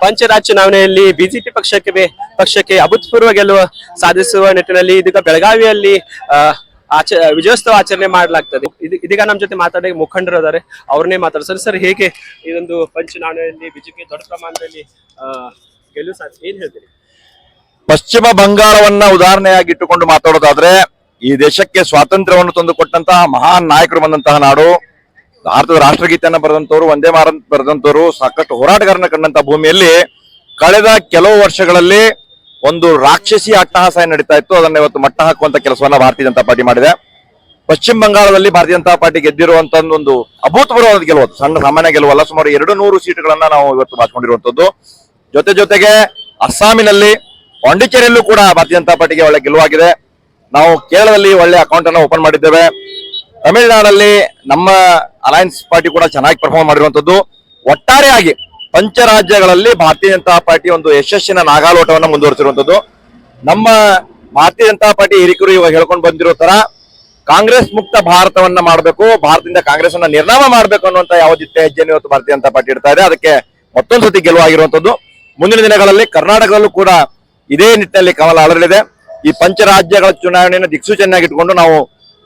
ಪಂಚರಾಜ್ ಚುನಾವಣೆಯಲ್ಲಿ ಬಿಜೆಪಿ ಪಕ್ಷಕ್ಕೆ ಅಭೂತಪೂರ್ವ ಗೆಲುವು ಸಾಧಿಸುವ ನಿಟ್ಟಿನಲ್ಲಿ ಇದೀಗ ಬೆಳಗಾವಿಯಲ್ಲಿ ವಿಜಯೋತ್ಸವ ಆಚರಣೆ ಮಾಡಲಾಗ್ತದೆ. ಇದೀಗ ನಮ್ಮ ಜೊತೆ ಮಾತಾಡೋ ಮುಖಂಡರು ಇದ್ದಾರೆ, ಅವ್ರನ್ನೇ ಮಾತಾಡ್ತಾರೆ. ಸರ್, ಹೇಗೆ ಇದೊಂದು ಪಂಚ ಚುನಾವಣೆಯಲ್ಲಿ ಬಿಜೆಪಿ ದೊಡ್ಡ ಪ್ರಮಾಣದಲ್ಲಿ ಗೆಲುವು ಸಾಧಿಸಿ ಏನ್ ಹೇಳ್ತೀರಿ? ಪಶ್ಚಿಮ ಬಂಗಾಳವನ್ನ ಉದಾಹರಣೆಯಾಗಿಟ್ಟುಕೊಂಡು ಮಾತಾಡೋದಾದ್ರೆ, ಈ ದೇಶಕ್ಕೆ ಸ್ವಾತಂತ್ರ್ಯವನ್ನು ತಂದುಕೊಟ್ಟಂತಹ ಮಹಾನ್ ನಾಯಕರು ಬಂದಂತಹ ನಾಡು. ಭಾರತದ ರಾಷ್ಟ್ರಗೀತೆಯನ್ನ ಬರೆದಂತವ್ರು, ವಂದೇ ಮಾತರಂ ಬರೆದಂತವ್ರು, ಸಾಕಷ್ಟು ಹೋರಾಟಗಾರನ ಕಂಡಂತ ಭೂಮಿಯಲ್ಲಿ ಕಳೆದ ಕೆಲವು ವರ್ಷಗಳಲ್ಲಿ ಒಂದು ರಾಕ್ಷಸಿ ಅಟ್ಟಹಾಸ ನಡೀತಾ ಇತ್ತು. ಅದನ್ನ ಇವತ್ತು ಮಟ್ಟ ಹಾಕುವಂತ ಕೆಲಸವನ್ನ ಭಾರತೀಯ ಜನತಾ ಪಾರ್ಟಿ ಮಾಡಿದೆ. ಪಶ್ಚಿಮ ಬಂಗಾಳದಲ್ಲಿ ಭಾರತೀಯ ಜನತಾ ಪಾರ್ಟಿ ಗೆದ್ದಿರುವಂತ ಒಂದು ಅಭೂತಪೂರ್ವವಾದ ಗೆಲುವು, ಸಣ್ಣ ಸಾಮಾನ್ಯ ಗೆಲುವಲ್ಲ. ಸುಮಾರು 200 ಸೀಟುಗಳನ್ನ ನಾವು ಇವತ್ತು ಬಾಚಿಕೊಂಡಿರುವಂತದ್ದು. ಜೊತೆಗೆ ಅಸ್ಸಾಮಿನಲ್ಲಿ, ಪಾಂಡಿಚೇರಿಯಲ್ಲೂ ಕೂಡ ಭಾರತೀಯ ಜನತಾ ಪಾರ್ಟಿಗೆ ಒಳ್ಳೆ ಗೆಲುವಾಗಿದೆ. ನಾವು ಕೇರಳದಲ್ಲಿ ಒಳ್ಳೆ ಅಕೌಂಟ್ ಅನ್ನು ಓಪನ್ ಮಾಡಿದ್ದೇವೆ. ತಮಿಳುನಾಡಲ್ಲಿ ನಮ್ಮ ಅಲಯನ್ಸ್ ಪಾರ್ಟಿ ಕೂಡ ಚೆನ್ನಾಗಿ ಪರ್ಫಾರ್ಮ್ ಮಾಡಿರುವಂತದ್ದು. ಒಟ್ಟಾರೆಯಾಗಿ ಪಂಚರಾಜ್ಯಗಳಲ್ಲಿ ಭಾರತೀಯ ಜನತಾ ಪಾರ್ಟಿ ಒಂದು ಯಶಸ್ಸಿನ ನಾಗಾಲೋಟವನ್ನು ಮುಂದುವರಿಸಿರುವಂತದ್ದು. ನಮ್ಮ ಭಾರತೀಯ ಜನತಾ ಪಾರ್ಟಿ ಹಿರಿಕರು ಇವಾಗ ಹೇಳ್ಕೊಂಡು ಬಂದಿರೋ ತರ ಕಾಂಗ್ರೆಸ್ ಮುಕ್ತ ಭಾರತವನ್ನ ಮಾಡಬೇಕು, ಭಾರತದಿಂದ ಕಾಂಗ್ರೆಸ್ ಅನ್ನ ನಿರ್ನಾಮ ಮಾಡಬೇಕು ಅನ್ನುವಂತ ಯಾವುದಿತ್ತೆ ಹೆಜ್ಜೆಯನ್ನು ಇವತ್ತು ಭಾರತೀಯ ಜನತಾ ಪಾರ್ಟಿ ಇಡ್ತಾ ಇದೆ. ಅದಕ್ಕೆ ಮತ್ತೊಂದು ಸತಿ ಗೆಲುವಾಗಿರುವಂತದ್ದು. ಮುಂದಿನ ದಿನಗಳಲ್ಲಿ ಕರ್ನಾಟಕದಲ್ಲೂ ಕೂಡ ಇದೇ ನಿಟ್ಟಿನಲ್ಲಿ ಕಮಲ ಅರಳಿದೆ. ಈ ಪಂಚರಾಜ್ಯಗಳ ಚುನಾವಣೆಯನ್ನು ದಿಕ್ಸೂಚನೆಯಾಗಿ ಇಟ್ಕೊಂಡು ನಾವು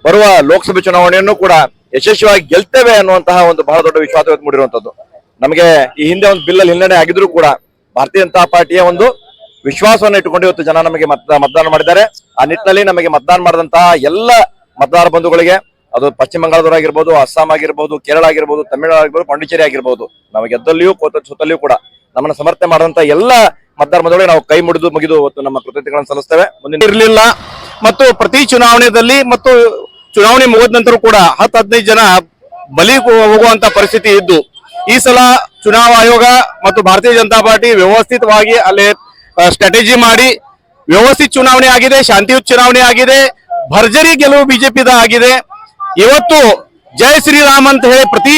ಬರುವ ಲೋಕಸಭೆ ಚುನಾವಣೆಯನ್ನು ಕೂಡ ಯಶಸ್ವಿಯಾಗಿ ಗೆಲ್ತೇವೆ ಅನ್ನುವಂತಹ ಒಂದು ಬಹಳ ದೊಡ್ಡ ವಿಶ್ವಾಸ ಇವತ್ತು ಮೂಡಿರುವಂತದ್ದು. ನಮಗೆ ಈ ಹಿಂದೆ ಒಂದು ಬಿಲ್ಲಲ್ಲಿ ಹಿನ್ನಡೆ ಆಗಿದ್ರು ಕೂಡ ಭಾರತೀಯ ಜನತಾ ಪಾರ್ಟಿಯ ಒಂದು ವಿಶ್ವಾಸವನ್ನು ಇಟ್ಟುಕೊಂಡು ಇವತ್ತು ಜನ ನಮಗೆ ಮತದಾನ ಮಾಡಿದ್ದಾರೆ. ಆ ನಿಟ್ಟಿನಲ್ಲಿ ನಮಗೆ ಮತದಾನ ಮಾಡಿದಂತಹ ಎಲ್ಲ ಮತದಾರ ಬಂಧುಗಳಿಗೆ, ಅದು ಪಶ್ಚಿಮ ಬಂಗಾಳದವರಾಗಿರ್ಬೋದು, ಅಸ್ಸಾಂ ಆಗಿರ್ಬೋದು, ಕೇರಳ ಆಗಿರ್ಬೋದು, ತಮಿಳುನಾಡು ಆಗಿರ್ಬೋದು, ಪಾಂಡಿಚೇರಿ ಆಗಿರ್ಬೋದು, ನಾವು ಗೆದ್ದಲ್ಲಿಯೂ ಸುತ್ತಲ್ಲಿಯೂ ಕೂಡ ನಮ್ಮನ್ನು ಸಮರ್ಥನೆ ಮಾಡುವಂತ ಎಲ್ಲ ಮತದಾರ ಬಂಧುಗಳಿಗೆ ನಾವು ಕೈ ಮುಗಿದು ಇವತ್ತು ನಮ್ಮ ಕೃತಜ್ಞತೆಗಳನ್ನು ಸಲ್ಲಿಸ್ತೇವೆ. ಮುಂದಿನ ಇರಲಿಲ್ಲ ಮತ್ತು ಪ್ರತಿ ಚುನಾವಣೆಯಲ್ಲಿ ಮತ್ತು ಚುನಾವಣೆ ಮುಗಿದ ನಂತರ ಕೂಡ 10-15 ಜನ ಬಲಿ ಹೋಗುವಂತ ಪರಿಸ್ಥಿತಿ ಇದ್ದು, ಈ ಸಲ ಚುನಾವಣಾ ಆಯೋಗ ಮತ್ತು ಭಾರತೀಯ ಜನತಾ ಪಾರ್ಟಿ ವ್ಯವಸ್ಥಿತವಾಗಿ ಅಲ್ಲಿ ಸ್ಟ್ರಾಟಜಿ ಮಾಡಿ ವ್ಯವಸ್ಥಿತ ಚುನಾವಣೆ ಆಗಿದೆ, ಶಾಂತಿಯುತ ಚುನಾವಣೆ ಆಗಿದೆ, ಭರ್ಜರಿ ಗೆಲುವು ಬಿಜೆಪಿದ ಆಗಿದೆ. ಇವತ್ತು ಜೈ ಶ್ರೀರಾಮ್ ಅಂತ ಹೇಳಿ ಪ್ರತಿ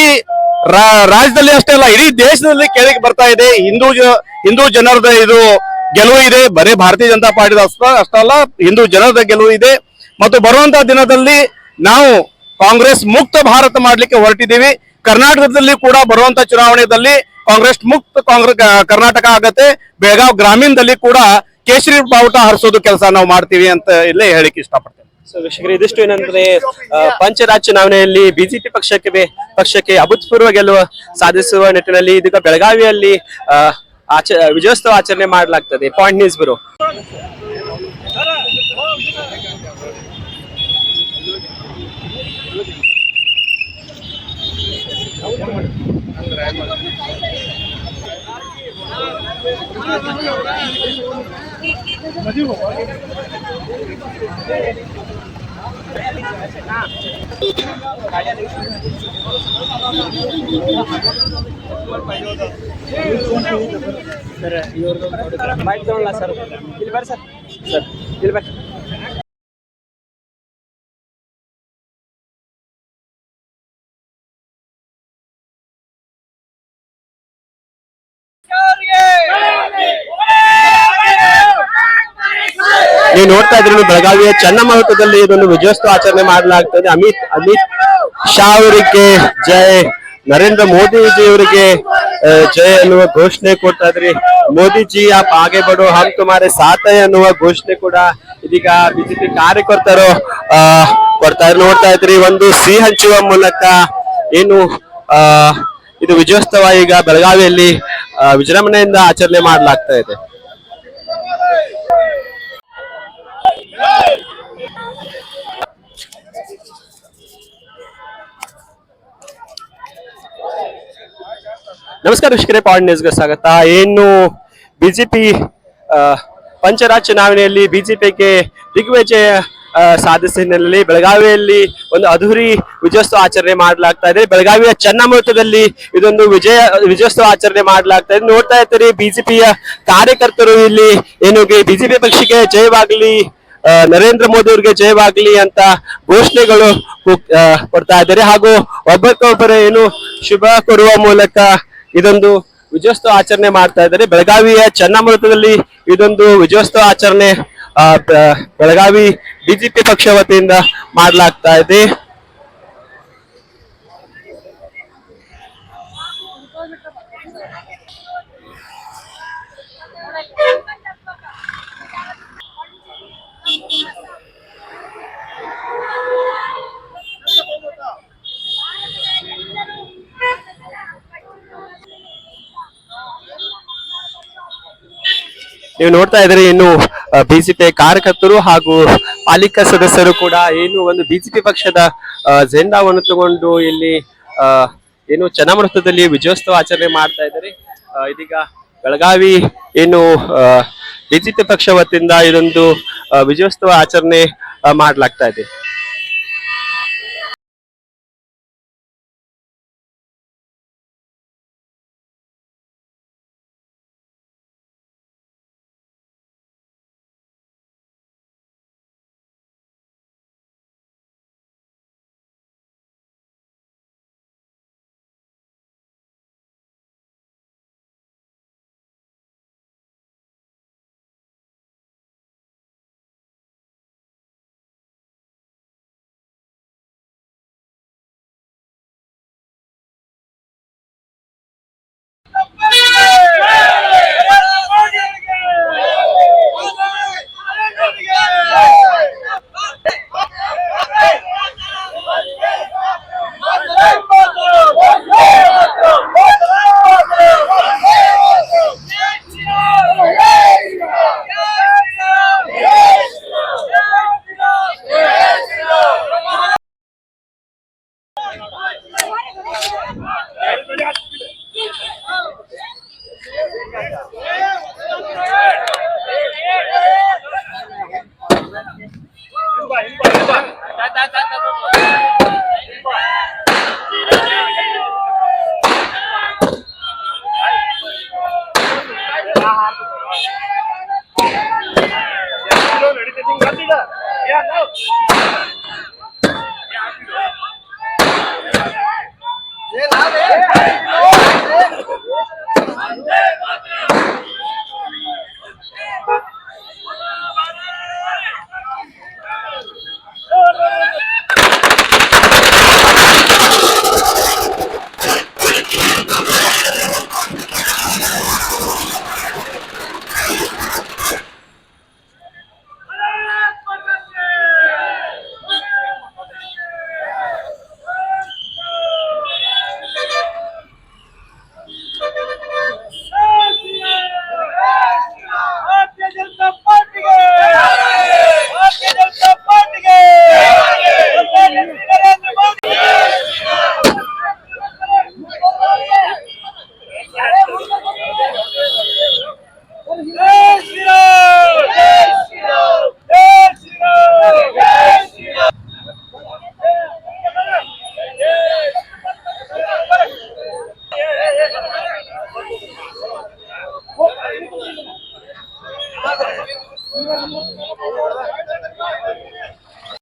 ರಾಜ್ಯದಲ್ಲಿ ಅಷ್ಟೇ ಅಲ್ಲ, ಇಡೀ ದೇಶದಲ್ಲಿ ಕೇಳಿಕೆ ಬರ್ತಾ ಇದೆ. ಹಿಂದೂ ಜನರದ ಇದು ಗೆಲುವು ಇದೆ, ಬರೀ ಭಾರತೀಯ ಜನತಾ ಪಾರ್ಟಿ ಅಷ್ಟಲ್ಲ, ಹಿಂದೂ ಜನರದ ಗೆಲುವು ಇದೆ. ಮತ್ತು ಬರುವಂತಹ ದಿನದಲ್ಲಿ ನಾವು ಕಾಂಗ್ರೆಸ್ ಮುಕ್ತ ಭಾರತ ಮಾಡ್ಲಿಕ್ಕೆ ಹೊರಟಿದ್ದೀವಿ. ಕರ್ನಾಟಕದಲ್ಲಿ ಕೂಡ ಬರುವಂತ ಚುನಾವಣೆಯಲ್ಲಿ ಕಾಂಗ್ರೆಸ್ ಮುಕ್ತ ಕರ್ನಾಟಕ ಆಗತ್ತೆ. ಬೆಳಗಾವಿ ಗ್ರಾಮೀಣದಲ್ಲಿ ಕೂಡ ಕೇಸರಿ ಬಾವುಟ ಹರಿಸೋದು ಕೆಲಸ ನಾವು ಮಾಡ್ತೀವಿ ಅಂತ ಇಲ್ಲೇ ಹೇಳಿಕ್ಕೆ ಇಷ್ಟಪಡ್ತೇನೆ. ಸೊ ವೀಕ್ಷಕರೇ, ಇದಿಷ್ಟು ಏನಂದ್ರೆ ಪಂಚರಾಜ್ ಚುನಾವಣೆಯಲ್ಲಿ ಬಿಜೆಪಿ ಪಕ್ಷಕ್ಕೆ ಅಭೂತಪೂರ್ವ ಗೆಲುವು ಸಾಧಿಸುವ ನಿಟ್ಟಿನಲ್ಲಿ ಇದೀಗ ಬೆಳಗಾವಿಯಲ್ಲಿ ವಿಜಯೋತ್ಸವ ಆಚರಣೆ ಮಾಡಲಾಗ್ತದೆ. Point news bureau. ಬೈಕ್ ತಗೊಳ್ಳ ಸರ್, ಇಲ್ಲಿ ಬರ್ರಿ ಸರ್, ಇಲ್ಲಿ ಬರ್ರಿ. ನೀವು ನೋಡ್ತಾ ಇದ್ರಿ, ಬೆಳಗಾವಿಯ ಚನ್ನಮಹತ್ವದಲ್ಲಿ ಇದೊಂದು ವಿಜಯೋತ್ಸವ ಆಚರಣೆ ಮಾಡಲಾಗ್ತದೆ. ಅಮಿತ್ ಶಾ ಅವರಿಗೆ ಜೈ, ನರೇಂದ್ರ ಮೋದಿಜಿ ಅವರಿಗೆ ಜೈ ಅನ್ನುವ ಘೋಷಣೆ ಕೊಡ್ತಾ ಇದ್ರಿ. ಮೋದಿಜಿ ಆಪ್ ಆಗೆ ಬಡೋ ಹಮ್ ತುಮಾರೆ ಸಾಥ್ ಹೈ ಅನ್ನುವ ಘೋಷಣೆ ಕೂಡ ಇದೀಗ ಬಿಜೆಪಿ ಕಾರ್ಯಕರ್ತರು ಕೊಡ್ತಾ ಇದ್ರು. ನೋಡ್ತಾ ಇದ್ರಿ, ಒಂದು ಸಿಹಿ ಹಂಚುವ ಮೂಲಕ ಏನು ಇದು ವಿಜಯೋತ್ಸವ ಈಗ ಬೆಳಗಾವಿಯಲ್ಲಿ ವಿಜೃಂಭಣೆಯಿಂದ ಆಚರಣೆ ಮಾಡಲಾಗ್ತಾ ಇದೆ. ನಮಸ್ಕಾರ ವೀಕ್ಷಕರೇ, ಪಾಯಿಂಟ್ ನ್ಯೂಸ್ಗೆ ಸ್ವಾಗತ. ಏನು ಬಿಜೆಪಿ ಪಂಚರಾಜ್ ಚುನಾವಣೆಯಲ್ಲಿ ಬಿಜೆಪಿಗೆ ದಿಗ್ವಿಜಯ ಸಾಧಿಸಿದ ಹಿನ್ನೆಲೆಯಲ್ಲಿ ಬೆಳಗಾವಿಯಲ್ಲಿ ಒಂದು ಅದ್ಧೂರಿ ವಿಜಯೋತ್ಸವ ಆಚರಣೆ ಮಾಡಲಾಗ್ತಾ ಇದೆ. ಬೆಳಗಾವಿಯ ಚನ್ನಮೃತದಲ್ಲಿ ಇದೊಂದು ವಿಜಯೋತ್ಸವ ಆಚರಣೆ ಮಾಡಲಾಗ್ತಾ ಇದೆ. ನೋಡ್ತಾ ಇರ್ತೀರಿ, ಬಿಜೆಪಿಯ ಕಾರ್ಯಕರ್ತರು ಇಲ್ಲಿ ಏನು ಬಿಜೆಪಿ ಪಕ್ಷಕ್ಕೆ ಜಯವಾಗ್ಲಿ, ನರೇಂದ್ರ ಮೋದಿ ಅವರಿಗೆ ಜಯವಾಗ್ಲಿ ಅಂತ ಘೋಷಣೆಗಳು ಕೊಡ್ತಾ ಇದ್ದಾರೆ. ಹಾಗೂ ಒಬ್ಬರಿಗೊಬ್ಬರು ಏನು ಶುಭ ಕೋರುವ ಮೂಲಕ ಇದೊಂದು ವಿಜಯೋತ್ಸವ ಆಚರಣೆ ಮಾಡ್ತಾ ಇದ್ದಾರೆ. ಬೆಳಗಾವಿಯ ಚನ್ನಮೃತದಲ್ಲಿ ಇದೊಂದು ವಿಜಯೋತ್ಸವ ಆಚರಣೆ ಬೆಳಗಾವಿ ಬಿಜೆಪಿ ಪಕ್ಷ ವತಿಯಿಂದ ಮಾಡಲಾಗ್ತಾ ಇದೆ. ನೀವು ನೋಡ್ತಾ ಇದ್ರೆ ಇನ್ನು ಬಿಜೆಪಿ ಕಾರ್ಯಕರ್ತರು ಹಾಗೂ ಪಾಲಿಕಾ ಸದಸ್ಯರು ಕೂಡ ಏನು ಒಂದು ಬಿಜೆಪಿ ಪಕ್ಷದ ಜೆಂಡಾವನ್ನು ತಗೊಂಡು ಇಲ್ಲಿ ಆ, ಏನು ಚನ್ನಮೃತದಲ್ಲಿ ವಿಜಯೋತ್ಸವ ಆಚರಣೆ ಮಾಡ್ತಾ ಇದ್ದಾರೆ. ಇದೀಗ ಬೆಳಗಾವಿ ಏನು ಬಿಜೆಪಿ ಪಕ್ಷ ವತಿಯಿಂದ ಇದೊಂದು ವಿಜಯೋತ್ಸವ ಆಚರಣೆ ಮಾಡ್ಲಾಗ್ತಾ ಇದೆ.